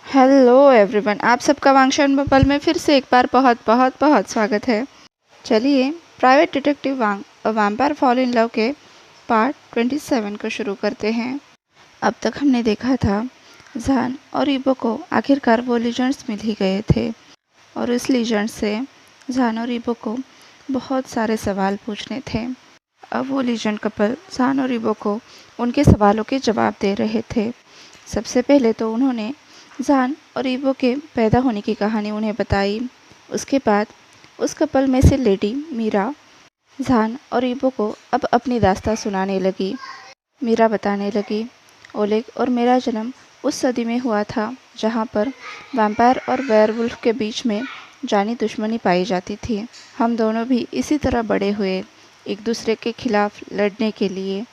Hello everyone, आप सबका वांगशन bubble में फिर से एक बार बहुत बहुत बहुत स्वागत है। चलिए private detective Wang a vampire fall in love के पार्ट 27 को शुरू करते हैं। अब तक हमने देखा था जान और इबो को आखिरकार वो लीजेंड्स मिल ही गए थे और उस लीजेंड से जान और इबो को बहुत सारे सवाल पूछने थे। अब वो लीजेंड कपल जान और इबो को उनके सवालों के जवाब दे रहे थे। सबसे पहले तो उन्होंने जान और इबो के पैदा होने की कहानी उन्हें बताई। उसके बाद उस कपल में से लेडी मीरा जान और इबो को अब अपनी दास्तां सुनाने लगी। मीरा बताने लगी, ओलेग और मेरा जन्म उस सदी में हुआ था जहाँ पर वैम्पायर और वेयरवुल्फ के बीच में जानी दुश्मनी पाई जाती थी। हम दोनों भी इसी तरह बड़े हुए, एक दूसरे के खिलाफ लड़ने के लिए।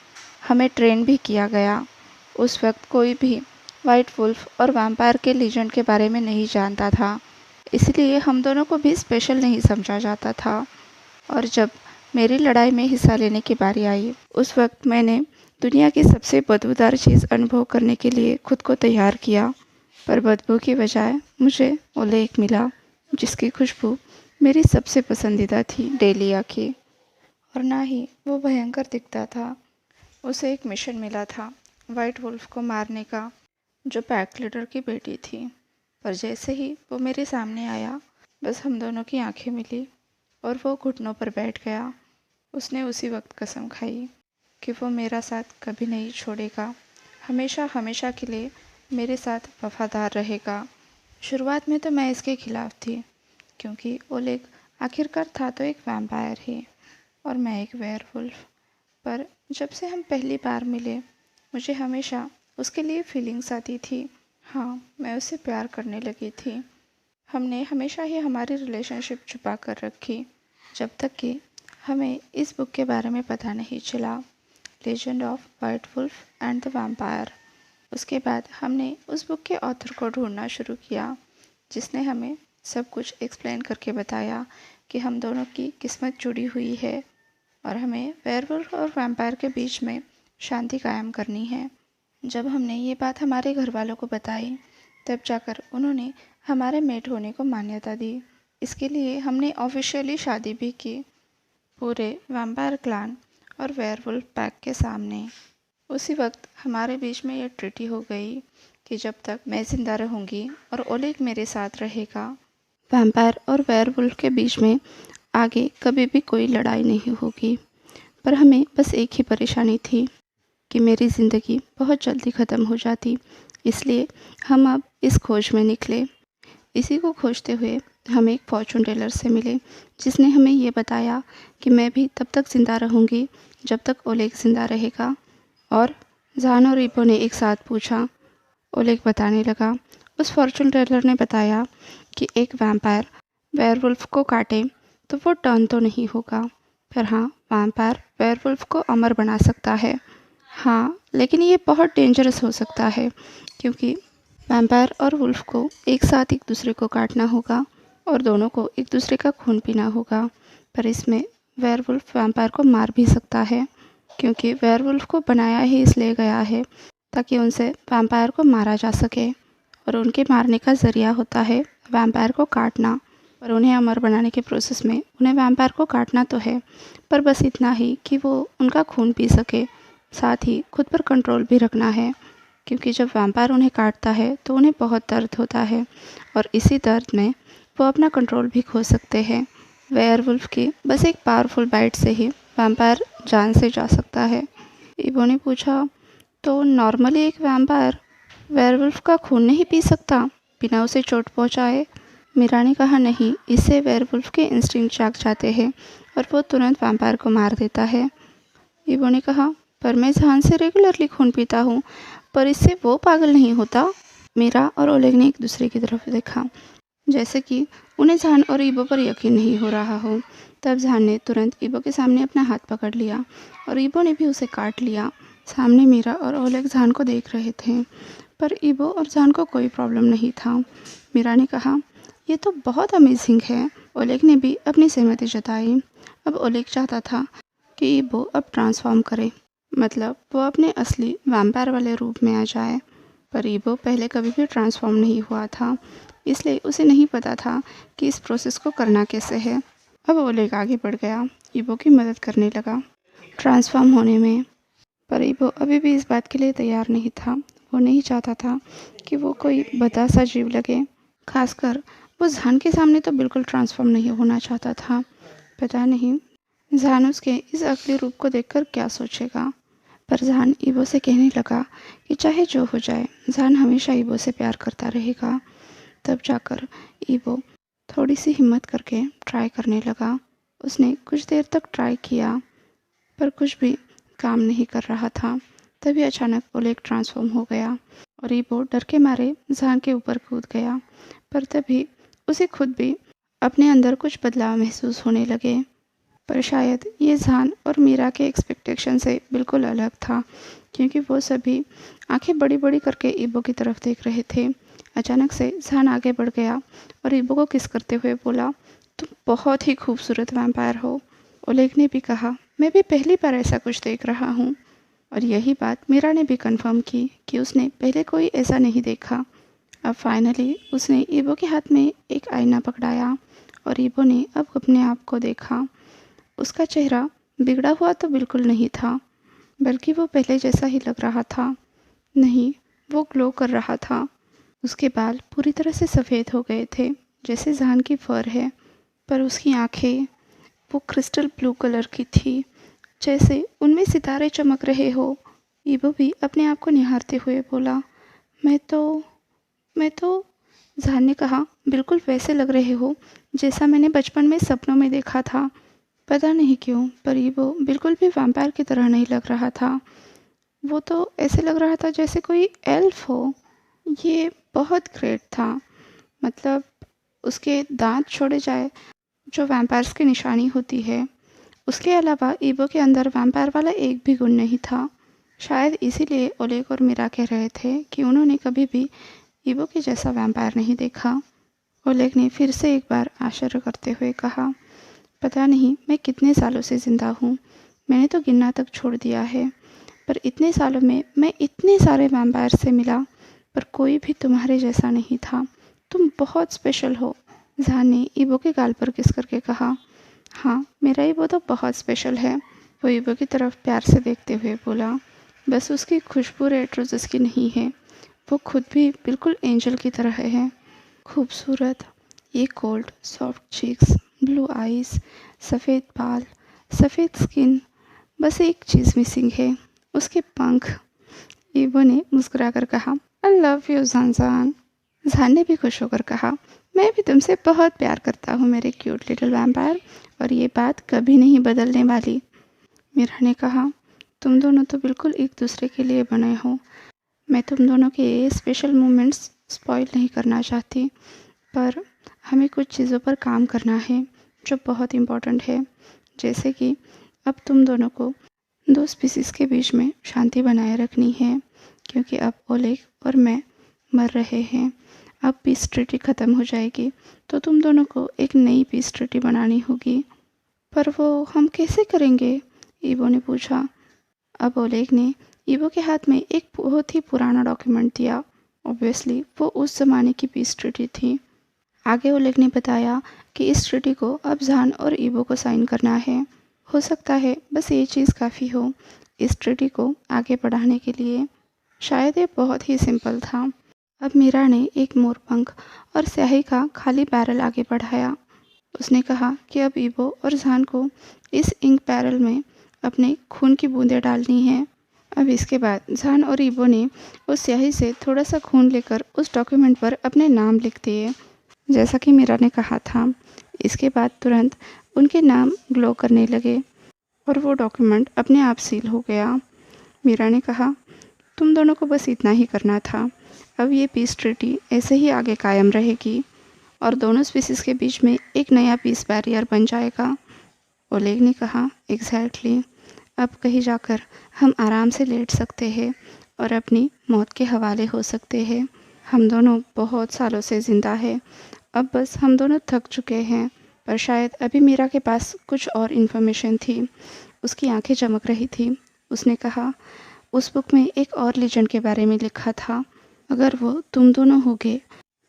हमें ट्रेन भी किया गया। उस वक्त कोई भी वाइट वुल्फ और वैम्पायर के लीजेंड के बारे में नहीं जानता था, इसलिए हम दोनों को भी स्पेशल नहीं समझा जाता था। और जब मेरी लड़ाई में हिस्सा लेने की बारी आई, उस वक्त मैंने दुनिया की सबसे बदबूदार चीज़ अनुभव करने के लिए खुद को तैयार किया, पर बदबू की बजाय मुझे ओलेग मिला, जिसकी खुशबू मेरी सबसे पसंदीदा थी, डेलिया की। और ना ही वो भयंकर दिखता था। उसे एक मिशन मिला था वाइट वुल्फ को मारने का, जो पैक लीडर की बेटी थी। पर जैसे ही वो मेरे सामने आया, बस हम दोनों की आंखें मिली और वो घुटनों पर बैठ गया। उसने उसी वक्त कसम खाई कि वो मेरा साथ कभी नहीं छोड़ेगा, हमेशा हमेशा के लिए मेरे साथ वफादार रहेगा। शुरुआत में तो मैं इसके खिलाफ थी, क्योंकि ओलेग आखिरकार था तो एक वैम्पायर ही और मैं एक वेयरवुल्फ। पर जब से हम पहली बार मिले, मुझे हमेशा उसके लिए फीलिंग्स आती थी। हाँ, मैं उससे प्यार करने लगी थी। हमने हमेशा ही हमारी रिलेशनशिप छुपा कर रखी, जब तक कि हमें इस बुक के बारे में पता नहीं चला, legend of white wolf and the vampire. उसके बाद हमने उस बुक के ऑथर को ढूंढना शुरू किया, जिसने हमें सब कुछ एक्सप्लेन करके बताया कि हम दोनों की किस्मत जुड़ी हुई है और हमें वेयरवुल्फ और वैम्पायर के बीच में शांति कायम करनी है। जब हमने ये बात हमारे घर वालों को बताई, तब जाकर उन्होंने हमारे मेट होने को मान्यता दी। इसके लिए हमने ऑफिशियली शादी भी की, पूरे वैम्पायर क्लान और वेयरवुल्फ पैक के सामने। उसी वक्त हमारे बीच में ये ट्रीटी हो गई कि जब तक मैं ज़िंदा रहूँगी और ओलेग मेरे साथ रहेगा, वैम्पायर और वेयरवुल्फ के बीच में आगे कभी भी कोई लड़ाई नहीं होगी। पर हमें बस एक ही परेशानी थी कि मेरी ज़िंदगी बहुत जल्दी ख़त्म हो जाती, इसलिए हम अब इस खोज में निकले। इसी को खोजते हुए हम एक फॉर्चून टेलर से मिले, जिसने हमें ये बताया कि मैं भी तब तक ज़िंदा रहूँगी जब तक ओलेग ज़िंदा रहेगा। और जान और इबो ने एक साथ पूछा। ओलेग बताने लगा। उस फॉर्चून टेलर ने बताया कि एक वैम्पायर वेयरवुल्फ को काटे तो वो टर्न तो नहीं होगा, पर हाँ, वैम्पायर वेयरवुल्फ को अमर बना सकता है। हाँ, लेकिन ये बहुत डेंजरस हो सकता है, क्योंकि वैम्पायर और वुल्फ को एक साथ एक दूसरे को काटना होगा और दोनों को एक दूसरे का खून पीना होगा। पर इसमें वेयरवुल्फ वैम्पायर को मार भी सकता है, क्योंकि वेयरवुल्फ को बनाया ही इसलिए गया है ताकि उनसे वैम्पायर को मारा जा सके, और उनके मारने का ज़रिया होता है वैम्पायर को काटना। पर उन्हें अमर बनाने के प्रोसेस में उन्हें वैम्पायर को काटना तो है, पर बस इतना ही कि वो उनका खून पी सके। साथ ही खुद पर कंट्रोल भी रखना है, क्योंकि जब वैम्पायर उन्हें काटता है तो उन्हें बहुत दर्द होता है और इसी दर्द में वो अपना कंट्रोल भी खो सकते हैं। वेयरवुल्फ की बस एक पावरफुल बाइट से ही वैम्पायर जान से जा सकता है। इबो ने पूछा, तो नॉर्मली एक वैम्पायर वेयरवुल्फ का खून नहीं पी सकता बिना उसे चोट पहुंचाए? मीरा ने कहा, नहीं, इससे वेयरवुल्फ के इंस्टिंक्ट जाग जाते हैं और वो तुरंत वैम्पायर को मार देता है। इबो ने कहा, पर मैं जान से रेगुलरली खून पीता हूँ, पर इससे वो पागल नहीं होता? मीरा और ओलेग ने एक दूसरे की तरफ देखा, जैसे कि उन्हें जान और इबो पर यकीन नहीं हो रहा हो। तब जान ने तुरंत इबो के सामने अपना हाथ पकड़ लिया और इबो ने भी उसे काट लिया। सामने मीरा और ओलेग जान को देख रहे थे, पर इबो और जान को कोई प्रॉब्लम नहीं था। मीरा ने कहा, ये तो बहुत अमेजिंग है। ओलेग ने भी अपनी सहमति जताई। अब ओलेग चाहता था कि इबो अब ट्रांसफॉर्म करे, मतलब वो अपने असली वैम्पायर वाले रूप में आ जाए। पर ईबो पहले कभी भी ट्रांसफॉर्म नहीं हुआ था, इसलिए उसे नहीं पता था कि इस प्रोसेस को करना कैसे है। अब ओलेग आगे बढ़ गया, ईबो की मदद करने लगा ट्रांसफॉर्म होने में। पर ईबो अभी भी इस बात के लिए तैयार नहीं था। वो नहीं चाहता था कि वो कोई भद्दा सा जीव लगे। खासकर वो जान के सामने तो बिल्कुल ट्रांसफॉर्म नहीं होना चाहता था। पता नहीं जान उसके इस अगले रूप को देखकर क्या सोचेगा। पर जान ईबो से कहने लगा कि चाहे जो हो जाए, जान हमेशा ईबो से प्यार करता रहेगा। तब जाकर ईबो थोड़ी सी हिम्मत करके ट्राई करने लगा। उसने कुछ देर तक ट्राई किया, पर कुछ भी काम नहीं कर रहा था। तभी अचानक ओलेग ट्रांसफॉर्म हो गया और ईबो डर के मारे जान के ऊपर कूद गया। पर तभी उसे खुद भी अपने अंदर कुछ बदलाव महसूस होने लगे। पर शायद ये जान और मीरा के एक्सपेक्टेशन से बिल्कुल अलग था, क्योंकि वो सभी आंखें बड़ी बड़ी करके ईबो की तरफ देख रहे थे। अचानक से जान आगे बढ़ गया और ईबो को किस करते हुए बोला, तुम बहुत ही खूबसूरत वैम्पायर हो। ओलेग ने भी कहा, मैं भी पहली बार ऐसा कुछ देख रहा हूँ। और यही बात मीरा ने भी कंफर्म की कि उसने पहले कोई ऐसा नहीं देखा। अब फाइनली उसने ईबो के हाथ में एक आईना पकड़ाया और ईबो ने अब अपने आप को देखा। उसका चेहरा बिगड़ा हुआ तो बिल्कुल नहीं था, बल्कि वो पहले जैसा ही लग रहा था। नहीं, वो ग्लो कर रहा था। उसके बाल पूरी तरह से सफ़ेद हो गए थे, जैसे जान की फर है। पर उसकी आंखें वो क्रिस्टल ब्लू कलर की थी, जैसे उनमें सितारे चमक रहे हो। ईबो भी अपने आप को निहारते हुए बोला, मैं तो जान ने कहा, बिल्कुल वैसे लग रहे हो जैसा मैंने बचपन में सपनों में देखा था। पता नहीं क्यों, पर ईबो बिल्कुल भी वैम्पायर की तरह नहीं लग रहा था। वो तो ऐसे लग रहा था जैसे कोई एल्फ हो। ये बहुत ग्रेट था। मतलब उसके दांत छोड़े जाए, जो वैम्पायर्स की निशानी होती है, उसके अलावा ईबो के अंदर वैम्पायर वाला एक भी गुण नहीं था। शायद इसीलिए ओलेग और मीरा कह रहे थे कि उन्होंने कभी भी ईबो के जैसा वैम्पायर नहीं देखा। ओलेग ने फिर से एक बार आश्चर्य करते हुए कहा, पता नहीं मैं कितने सालों से ज़िंदा हूँ। मैंने तो गिनना तक छोड़ दिया है, पर इतने सालों में मैं इतने सारे वैम्पायर से मिला, पर कोई भी तुम्हारे जैसा नहीं था। तुम बहुत स्पेशल हो। जान ने ईबो के गाल पर किस करके कहा, हाँ, मेरा ईबो तो बहुत स्पेशल है। वो ईबो की तरफ प्यार से देखते हुए बोला, बस उसकी खुशबू रेड रोजेस की नहीं है, वो खुद भी बिल्कुल एंजल की तरह है। खूबसूरत, ये cold soft cheeks, blue eyes, सफ़ेद बाल, सफ़ेद स्किन। बस एक चीज़ मिसिंग है, उसके पंख। ईबो ने मुस्कुराकर कहा, आई लव यू जान। जान ने भी खुश होकर कहा, मैं भी तुमसे बहुत प्यार करता हूँ मेरे क्यूट लिटिल वैम्पायर, और ये बात कभी नहीं बदलने वाली। मीरा ने कहा, तुम दोनों तो बिल्कुल एक दूसरे के लिए बने हो। मैं तुम दोनों के ये स्पेशल मोमेंट्स स्पॉइल नहीं करना चाहती, पर हमें कुछ चीज़ों पर काम करना है जो बहुत इम्पोर्टेंट है। जैसे कि अब तुम दोनों को दो स्पीसीज़ के बीच में शांति बनाए रखनी है, क्योंकि अब ओलेग और मैं मर रहे हैं। अब पीस ट्रीटी ख़त्म हो जाएगी तो तुम दोनों को एक नई पीस ट्रीटी बनानी होगी। पर वो हम कैसे करेंगे? ईबो ने पूछा। अब ओलेग ने ईबो के हाथ में एक बहुत ही पुराना डॉक्यूमेंट दिया। ऑब्वियसली वो उस ज़माने की पीस ट्रीटी थी। आगे ओलेग ने बताया कि इस ट्रीटी को अब जान और ईबो को साइन करना है। हो सकता है बस ये चीज़ काफ़ी हो इस ट्रीटी को आगे बढ़ाने के लिए। शायद ये बहुत ही सिंपल था। अब मीरा ने एक मोरपंख और स्याही का खाली बैरल आगे बढ़ाया। उसने कहा कि अब ईबो और जान को इस इंक बैरल में अपने खून की बूंदें डालनी हैं। अब इसके बाद जान और ईबो ने उस स्याही से थोड़ा सा खून लेकर उस डॉक्यूमेंट पर अपने नाम लिख दिए, जैसा कि मीरा ने कहा था। इसके बाद तुरंत उनके नाम ग्लो करने लगे और वो डॉक्यूमेंट अपने आप सील हो गया। मीरा ने कहा, तुम दोनों को बस इतना ही करना था। अब ये पीस ट्रीटी ऐसे ही आगे कायम रहेगी और दोनों स्पीसीज़ के बीच में एक नया पीस बैरियर बन जाएगा। ओलेग ने कहा, एग्जैक्टली। अब कहीं जाकर हम आराम से लेट सकते हैं और अपनी मौत के हवाले हो सकते हैं। हम दोनों बहुत सालों से ज़िंदा हैं। अब बस हम दोनों थक चुके हैं। पर शायद अभी मीरा के पास कुछ और इन्फॉर्मेशन थी। उसकी आंखें चमक रही थी। उसने कहा, उस बुक में एक और लीजेंड के बारे में लिखा था। अगर वो तुम दोनों होगे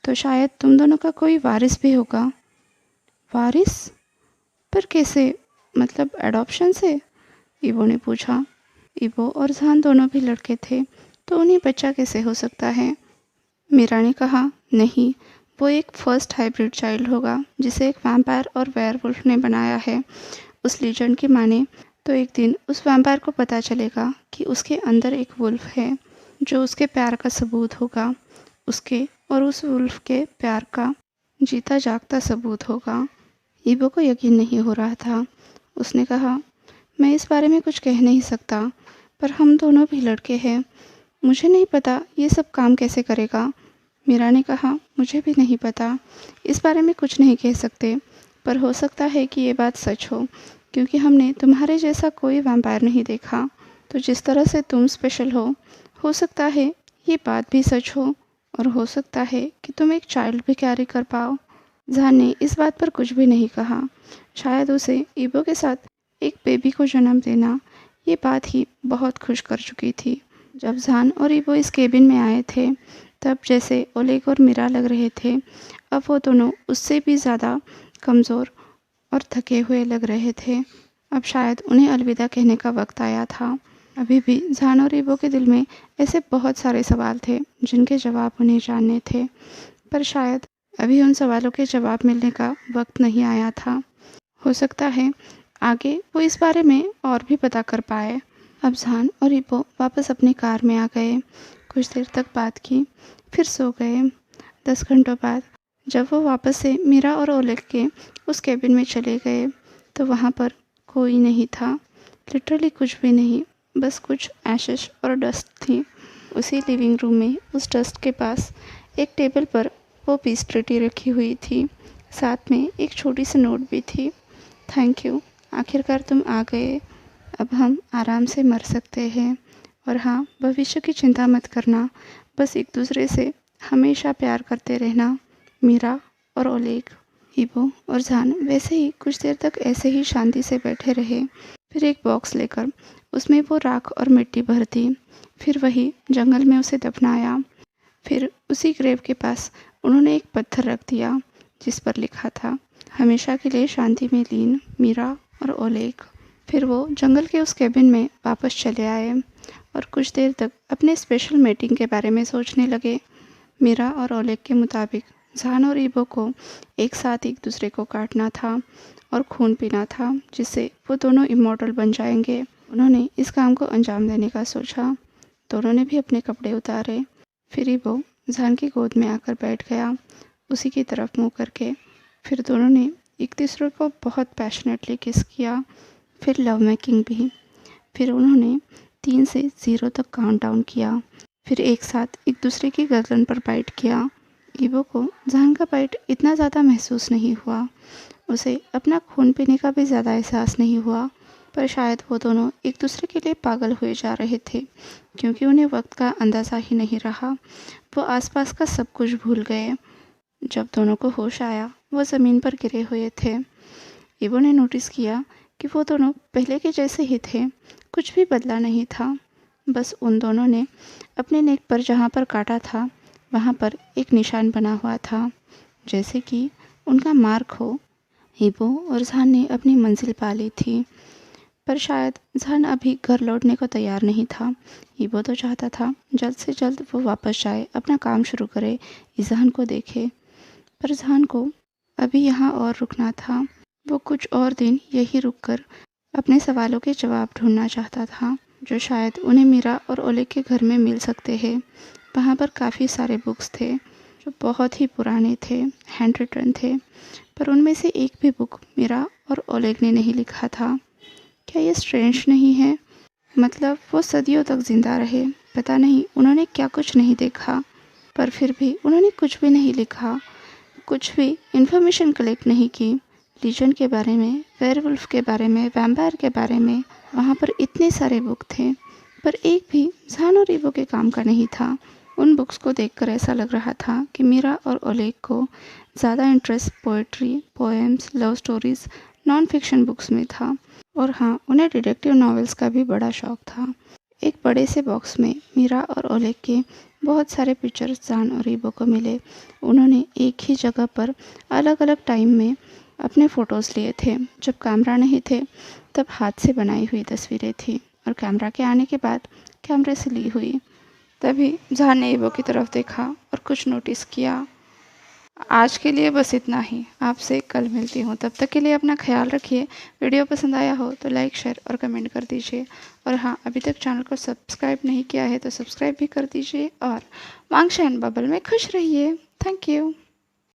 तो शायद तुम दोनों का कोई वारिस भी होगा। वारिस? पर कैसे? मतलब एडॉप्शन से? ईबो ने पूछा। ईबो और जहान दोनों भी लड़के थे, तो उन्हें बच्चा कैसे हो सकता है? मीरा ने कहा, नहीं, वो एक फर्स्ट हाइब्रिड चाइल्ड होगा जिसे एक वैम्पायर और वेयरवुल्फ ने बनाया है। उस लीजेंड की माने तो एक दिन उस वैम्पायर को पता चलेगा कि उसके अंदर एक वुल्फ है जो उसके प्यार का सबूत होगा। उसके और उस वुल्फ के प्यार का जीता जागता सबूत होगा। ईबो को यकीन नहीं हो रहा था। उसने कहा, मैं इस बारे में कुछ कह नहीं सकता, पर हम दोनों भी लड़के हैं। मुझे नहीं पता ये सब काम कैसे करेगा। मीरा ने कहा, मुझे भी नहीं पता, इस बारे में कुछ नहीं कह सकते, पर हो सकता है कि ये बात सच हो, क्योंकि हमने तुम्हारे जैसा कोई वैम्पायर नहीं देखा। तो जिस तरह से तुम स्पेशल हो सकता है ये बात भी सच हो, और हो सकता है कि तुम एक चाइल्ड भी कैरी कर पाओ। जहान ने इस बात पर कुछ भी नहीं कहा। शायद उसे ईबो के साथ एक बेबी को जन्म देना ये बात ही बहुत खुश कर चुकी थी। जब जहान और ईबो इस केबिन में आए थे तब जैसे ओलेग और मीरा लग रहे थे, अब वो दोनों उससे भी ज़्यादा कमज़ोर और थके हुए लग रहे थे। अब शायद उन्हें अलविदा कहने का वक्त आया था। अभी भी जहान और ईबो के दिल में ऐसे बहुत सारे सवाल थे जिनके जवाब उन्हें जानने थे, पर शायद अभी उन सवालों के जवाब मिलने का वक्त नहीं आया था। हो सकता है आगे वो इस बारे में और भी पता कर पाए। अब जहान और ईबो वापस अपनी कार में आ गए। कुछ देर तक बात की, फिर सो गए। 10 घंटों बाद जब वो वापस से मीरा और ओलेग के उस केबिन में चले गए तो वहाँ पर कोई नहीं था। लिटरली कुछ भी नहीं, बस कुछ एशेस और डस्ट थी। उसी लिविंग रूम में उस डस्ट के पास एक टेबल पर वो पीस ट्रीटी रखी हुई थी। साथ में एक छोटी सी नोट भी थी। थैंक यू, आखिरकार तुम आ गए। अब हम आराम से मर सकते हैं। और हाँ, भविष्य की चिंता मत करना, बस एक दूसरे से हमेशा प्यार करते रहना। मीरा और ओलेग। ईबो और जहान वैसे ही कुछ देर तक ऐसे ही शांति से बैठे रहे। फिर एक बॉक्स लेकर उसमें वो राख और मिट्टी भर दी। फिर वही जंगल में उसे दफनाया। फिर उसी ग्रेव के पास उन्होंने एक पत्थर रख दिया जिस पर लिखा था, हमेशा के लिए शांति में लीन मीरा और ओलेग। फिर वो जंगल के उस केबिन में वापस चले आए और कुछ देर तक अपने स्पेशल मीटिंग के बारे में सोचने लगे। मीरा और ओलेग के मुताबिक जहान और ईबो को एक साथ एक दूसरे को काटना था और खून पीना था, जिससे वो दोनों इमॉर्टल बन जाएंगे। उन्होंने इस काम को अंजाम देने का सोचा। दोनों ने भी अपने कपड़े उतारे। फिर ईबो जहान की गोद में आकर बैठ गया, उसी की तरफ मुँह करके। फिर दोनों ने एक दूसरे को बहुत पैशनेटली किस किया, फिर लव मेकिंग भी। फिर उन्होंने 3 से 0 तक काउंट डाउन किया, फिर एक साथ एक दूसरे की गर्दन पर बाइट किया। ईबो को जहान का बाइट इतना ज़्यादा महसूस नहीं हुआ, उसे अपना खून पीने का भी ज़्यादा एहसास नहीं हुआ, पर शायद वो दोनों एक दूसरे के लिए पागल हुए जा रहे थे, क्योंकि उन्हें वक्त का अंदाज़ा ही नहीं रहा। वो आसपास का सब कुछ भूल गए। जब दोनों को होश आया, वो ज़मीन पर गिरे हुए थे। ईबो ने नोटिस किया कि वो दोनों पहले के जैसे ही थे, कुछ भी बदला नहीं था। बस उन दोनों ने अपने नेक पर जहाँ पर काटा था वहाँ पर एक निशान बना हुआ था, जैसे कि उनका मार्क हो। ईबो और जहान ने अपनी मंजिल पा ली थी, पर शायद जहान अभी घर लौटने को तैयार नहीं था। ईबो तो चाहता था जल्द से जल्द वो वापस जाए, अपना काम शुरू करे, जहान को देखे, पर जहान को अभी यहाँ और रुकना था। वो कुछ और दिन यही रुककर अपने सवालों के जवाब ढूंढना चाहता था, जो शायद उन्हें मीरा और ओलेग के घर में मिल सकते हैं। वहाँ पर काफ़ी सारे बुक्स थे जो बहुत ही पुराने थे, हैंड रिटन थे, पर उनमें से एक भी बुक मीरा और ओलेग ने नहीं लिखा था। क्या ये स्ट्रेंज नहीं है? मतलब वो सदियों तक जिंदा रहे, पता नहीं उन्होंने क्या कुछ नहीं देखा, पर फिर भी उन्होंने कुछ भी नहीं लिखा, कुछ भी इन्फॉर्मेशन कलेक्ट नहीं की लीजेंड के बारे में, वेयरवुल्फ के बारे में, वैम्पायर के बारे में। वहाँ पर इतने सारे बुक थे, पर एक भी जहान और ईबो के काम का नहीं था। उन बुक्स को देखकर ऐसा लग रहा था कि मीरा और ओलेग को ज़्यादा interest poetry, poems, love stories, non fiction books में था। और हाँ, उन्हें डिटेक्टिव नॉवेल्स का भी बड़ा शौक था। एक बड़े से बॉक्स में मीरा और ओलेग के बहुत सारे पिक्चर्स जान और ईबो को मिले। उन्होंने एक ही जगह पर अलग अलग टाइम में अपने फ़ोटोज़ लिए थे। जब कैमरा नहीं थे तब हाथ से बनाई हुई तस्वीरें थी और कैमरा के आने के बाद कैमरे से ली हुई। तभी जहान ने ईबो की तरफ देखा और कुछ नोटिस किया। आज के लिए बस इतना ही। आपसे कल मिलती हूँ, तब तक के लिए अपना ख्याल रखिए। वीडियो पसंद आया हो तो लाइक, शेयर और कमेंट कर दीजिए। और हाँ, अभी तक चैनल को सब्सक्राइब नहीं किया है तो सब्सक्राइब भी कर दीजिए और वांगशान बबल में खुश रहिए। Thank you.